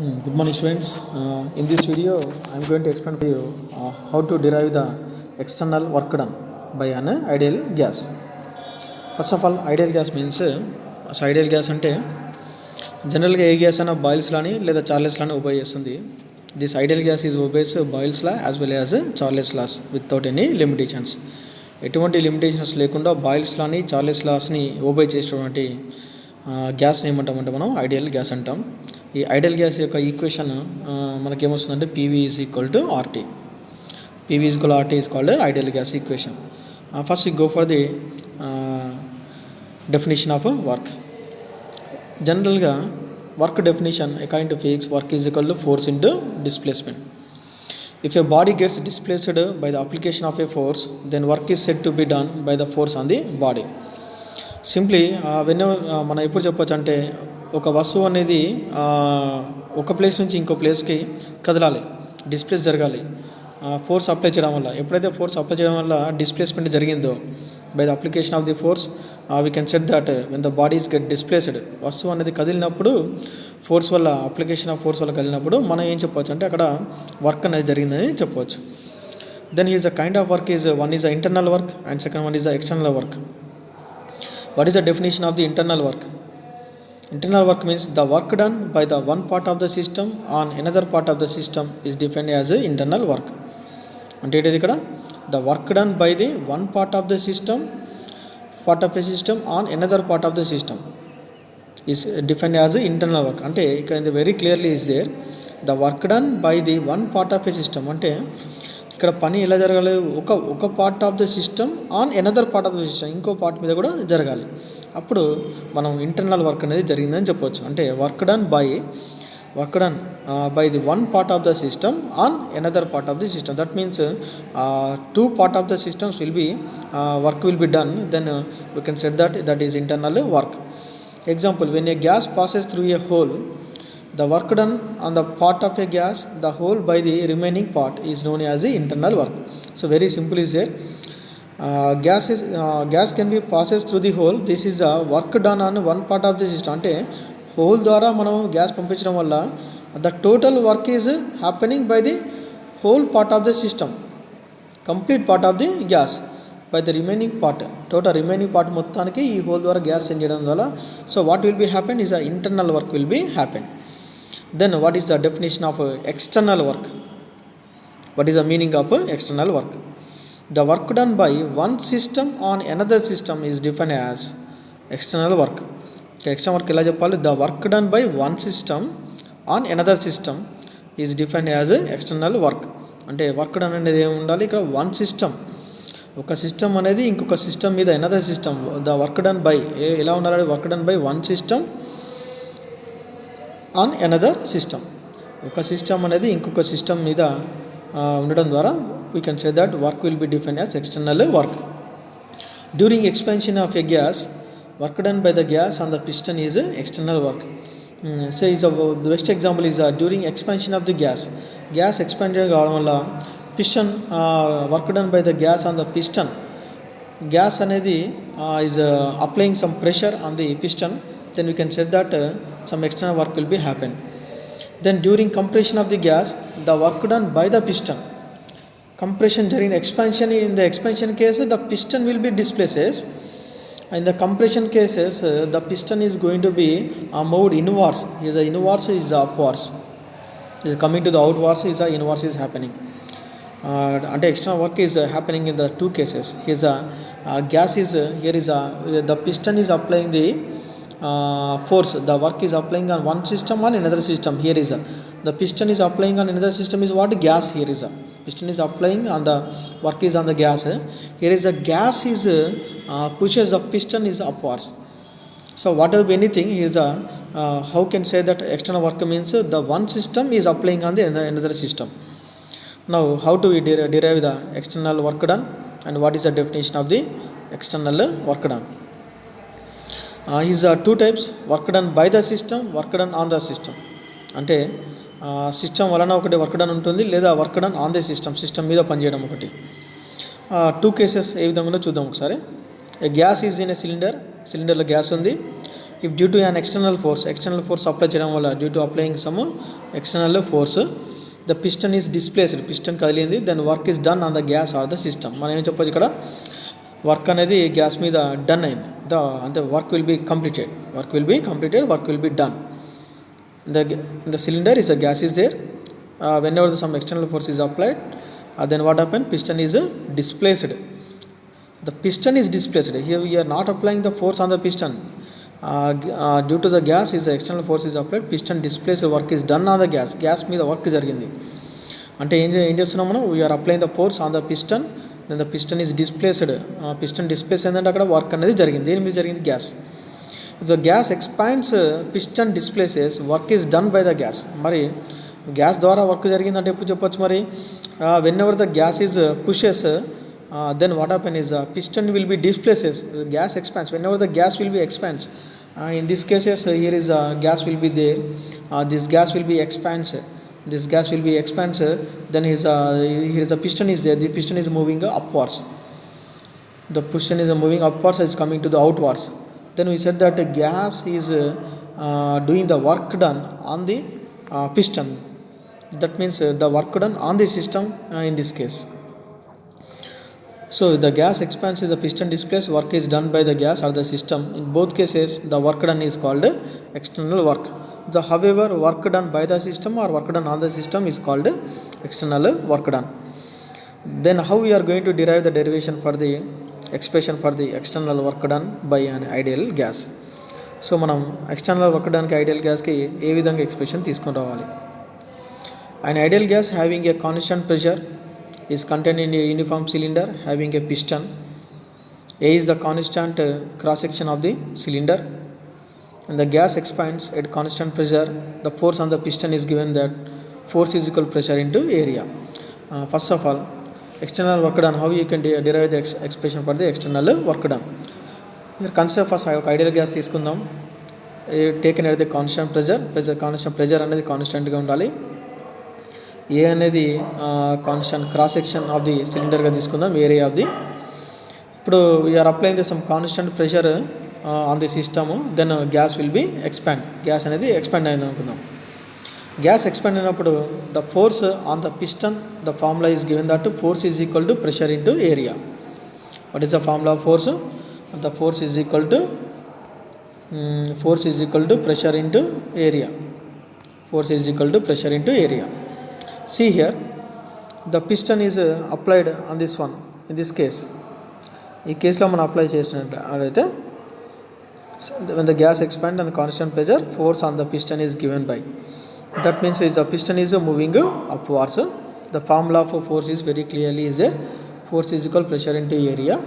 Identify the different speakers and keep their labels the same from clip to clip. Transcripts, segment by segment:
Speaker 1: Good morning, students. In this video, I am going to explain for you how to derive the external work done by an ideal gas. First of all, ideal gas means ideal gas అంటే జనరల్గా ఏ gas అయినా Boyle's లాని లేదా Charles లాని obey చేస్తుంది. This ideal gas is obeys Boyle's law as well as Charles laws without any limitations. ఎటువంటి limitations లేకుండా Boyle's లాని చార్లెస్ లాస్ని ఒబే చేసేటువంటి గ్యాస్ని ఏమంటామంటే మనం ఐడియల్ గ్యాస్ అంటాం. ఈ ఐడియల్ గ్యాస్ యొక్క ఈక్వేషన్ మనకేమొస్తుందంటే PV is equal to RT. PV is equal RT is called ideal gas equation. First you go for the definition of work. జనరల్గా work definition according to physics, work is equal to force into displacement. If a body gets displaced by the application of a force, then work is said to be done by the force on the body. Simply మనం ఎప్పుడు చెప్పొచ్చు అంటే ఒక వస్తువు అనేది ఒక place నుంచి ఇంకో ప్లేస్కి కదలాలి, డిస్ప్లేస్ జరగాలి ఫోర్స్ అప్లై చేయడం వల్ల. ఎప్పుడైతే ఫోర్స్ అప్లై చేయడం వల్ల డిస్ప్లేస్మెంట్ జరిగిందో by the application of the force, we can set that when the bodies get displaced, వస్తువు అనేది కదిలినప్పుడు ఫోర్స్ వల్ల, అప్లికేషన్ ఆఫ్ ఫోర్స్ వల్ల కదిలినప్పుడు మనం ఏం చెప్పవచ్చు అంటే అక్కడ వర్క్ అనేది జరిగిందని చెప్పవచ్చు. Then is the kind of work is one is the internal work and second one is the external work. What is the definition of the internal work? Internal work means the work done by the one part of the system on another part of the system is defined as internal work. అంటే ఏంటిది ఇక్కడ the work done by the one part of a system on another part of the system is defined as internal work. అంటే ఇక్కడ very clearly is there the work done by the one part of a system. అంటే ఇక్కడ పని ఎలా జరగాలి, ఒక part of the system on another part of the system, ఇంకో part మీద కూడా జరగాలి. అప్పుడు మనం ఇంటర్నల్ వర్క్ అనేది జరిగిందని చెప్పవచ్చు. అంటే work done by the one part of the system on another part of the system. That means two part of the systems work will be done, then we can set that is internal work. Example, when a gas passes through a hole, the work done on the part of a gas, the whole by the remaining part is known as the internal work. So very simple is there. Gas can be passes through the hole. This is the work done on one part of the system. అంటే whole ద్వారా మనం gas పంపించడం వల్ల the total work is happening by the whole part of the system, complete part of the gas by the remaining part, total remaining part మొత్తానికి ఈ whole ద్వారా gas send చేయడం వల్ల so what will be happen is the internal work will be happen. Then what is the definition of external work? What is the meaning of external work? The work done by one system on another system is defined as external work. External work ela cheppali, the work done by one system on another system is defined as external work. అంటే work done అనేది ఏమి ఉండాలి ఇక్కడ, one system, ఒక system అనేది ఇంకొక system మీద another system, the work done by ఎలా ఉండాలి, work done by one system on another system. ఒక సిస్టమ్ అనేది ఇంకొక సిస్టమ్ మీద ఉండడం ద్వారా we can say that work will be defined as external work. During expansion of a gas, work done by the gas on the piston is external work. So is the best example is during expansion of the gas expansion కావడం వల్ల piston, work done by the gas on the piston, gas అనేది is applying some pressure on the piston, then we can say that some external work will be happen. Then during compression of the gas, the work done by the piston, compression during expansion, in the expansion case the piston will be displaces, in the compression cases the piston is going to be moved inwards, is the inwards is upwards, is coming to the outwards, is the inwards is happening. And external work is happening in the two cases. Here gas is here is the piston is applying the force, the work is applying on one system on another system. Here is the piston is applying on another system is what, gas. Here is piston is applying on the work is on the gas. Here is the gas is pushes the piston is upwards. So whatever anything is how can say that external work means the one system is applying on the another system. Now how do we derive the external work done and what is the definition of the external work done? Is two types, work done by the system, work done on the system. అంటే system వలన ఒకటి work done ఉంటుంది, లేదా work done on the system మీద పనిచేయడం ఒకటి. Two cases ఏ విధంగా చూద్దాం ఒకసారి. గ్యాస్ ఈజ్ ఇన్ ఏ సిలిండర్లో గ్యాస్ ఉంది, if due to an external force apply చేయడం వల్ల, due to applying some external force, the piston is displaced, piston కదిలింది, then work is done on the gas or the system. మనం ఏం చెప్పొచ్చు ఇక్కడ, work అనేది గ్యాస్ మీద డన్ అయింది, అంటే work will be completed, work will be done. The cylinder is a gas is there, whenever some external force is applied, then what happen, piston is displaced. The piston is displaced. Here we are not applying the force on the piston. Due to the gas is the external force is applied, piston displaced, work is done on the gas మీద work జరిగింది. అంటే ఏం చేస్తున్నాం మనం, we are applying the force on the piston, then the piston is displaced. piston displaced ఏంటంటే అక్కడ work అనేది జరిగింది. దేని మీద జరిగింది, gas. The gas expands, piston displaces, work is done by the gas. మరి గ్యాస్ ద్వారా వర్క్ జరిగిందంటే ఎప్పుడు చెప్పొచ్చు మరి, whenever the gas is pushes, then what happen is piston will be displaces, gas expands, whenever the gas will be expands. In this cases here is gas will be there, this gas will be expands, then here is a piston is there, the piston is moving upwards, the piston is moving upwards, it's coming to the outwards. Then we said that gas is doing the work done on the piston, that means the work done on the system in this case. So the gas expands, the piston displaces, work is done by the gas or the system. In both cases the work done is called external work. However, work done by the system or work done on the system is called external work done. Then how we are going to derive the derivation for the expression for the external work done by an ideal gas. So మనం external work డన్కి ideal గ్యాస్కి ఏ విధంగా expression తీసుకొని రావాలి. An ideal gas having a constant pressure is contained in a uniform cylinder having a piston. A is the constant cross section of the cylinder, and the gas expands at constant pressure. The force on the piston is given that force is equal pressure into area. First of all, external work done, how you can derive the expression for the external work done. Here consider first ideal gas తీసుకుందాం. Taken at the constant pressure అనేది కాన్స్టెంట్గా ఉండాలి. A అనేది constant cross section of the సిలిండర్గా తీసుకుందాం, area of the. ఇప్పుడు we're applying the some constant pressure on the system, then gas will be expand, gas అనేది expand అయింది అనుకుందాం. గ్యాస్ ఎక్స్పాండ్ అయినప్పుడు the force on the piston, the formula is given that force is equal to pressure into area. What is the formula of force? The force is equal to pressure into area. Force is equal to pressure into area. See here, the piston is applied on this one. In this case, ఈ కేసులో మనం apply చేసినట్లయితే, when the gas expands and the constant pressure, force on the piston is given by. That means the piston is moving upwards. The formula for force is very clearly is there. Force is equal pressure into area.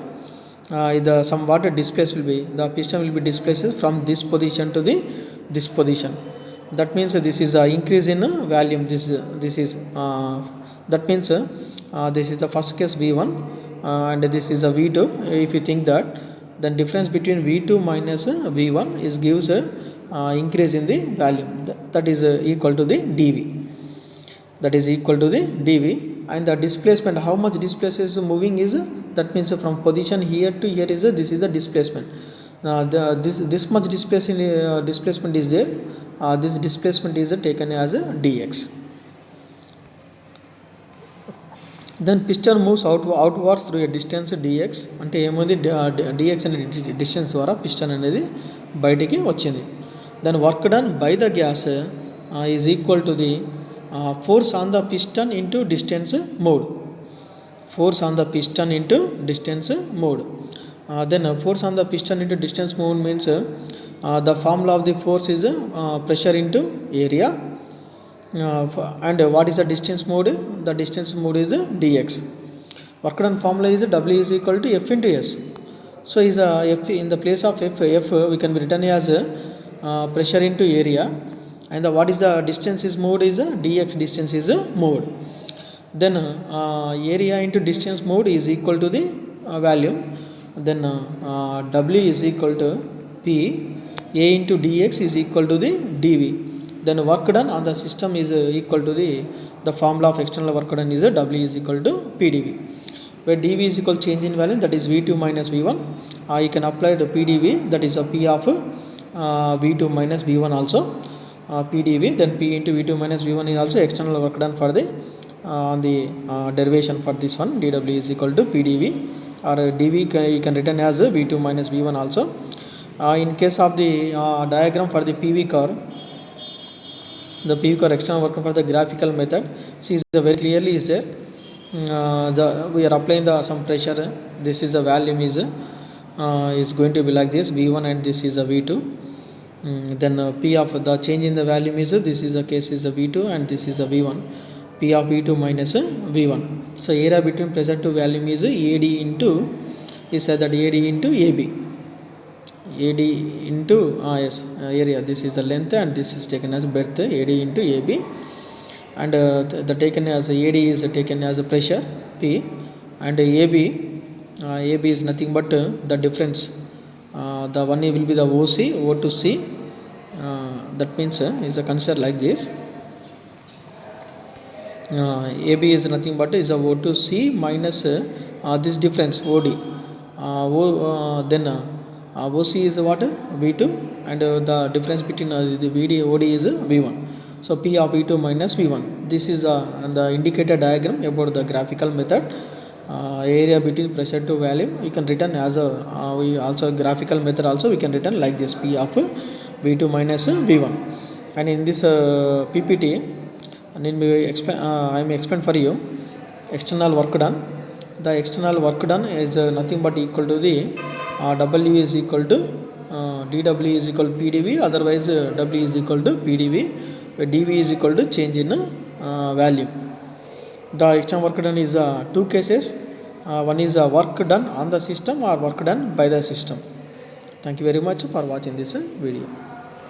Speaker 1: The somewhat displace will be, the piston will be displaced from this position to this position. That means this is a increase in volume. This is that means this is the first case V1 and this is a V2. If you think that, then difference between V2 minus V1 is gives increase in the volume, that is equal to the dV. That is equal to the dV. And the displacement, how much displacement is moving is, that means from position here to here is this is the displacement. This much displacement is there. This displacement is taken as a dx. Then piston moves outwards through a distance dx. అంటే ఏముంది, dx అనే distance ద్వారా piston అనేది బయటికి వచ్చింది. Then work done by the gas is equal to the force on the piston into distance moved. Force on the piston into distance moved. Then force on the piston into distance moved means the formula of the force is pressure into area. And what is the distance moved? The distance moved is dx. Work done formula is W is equal to F into S. So is F in the place of F we can be written as pressure into area. And what is the distance is moved is dx, distance is moved. Then area into distance moved is equal to the volume. Then W is equal to P, A into dx is equal to the dV. Then work done on the system is equal to the formula of external work done is W is equal to PdV, where dV is equal change in value, that is V2 minus V1. You can apply the PdV, that is a P of V2 minus V1 also PdV, then P into V2 minus V1 is also external work done for the on the derivation for this one. dW is equal to PdV, or dV you can written as V2 minus V1 also. In case of the diagram for the PV curve, the PV curve external work for the graphical method, see very clearly is there. We are applying the some pressure. This is the volume is going to be like this V1, and this is a V2. Then P of the change in the volume is this is the case is a V2, and this is a V1. P of V2 minus V1. So area between pressure to volume is AD into, he said that AD into AB. AD into area, this is the length, and this is taken as breadth, AD into AB. And the taken as AD is taken as a pressure P, and AB is nothing but the difference. The one will be the OC, O to C. That means is considered like this. AB is nothing but is a O to C minus this difference OD. Then OC is what? V2, and the difference between the VD OD is V1. So P of V2 minus V1. This is the indicator diagram about the graphical method. Area between pressure to volume you can written as a we also graphical method also we can written like this, P of V2 minus V1. And in this PPT, and I am explain for you external work done. The external work done is nothing but equal to the W is equal to dW is equal to PdV, otherwise W is equal to PdV, where dV is equal to change in value. The external work done is two cases. One is work done on the system or work done by the system. Thank you very much for watching this video.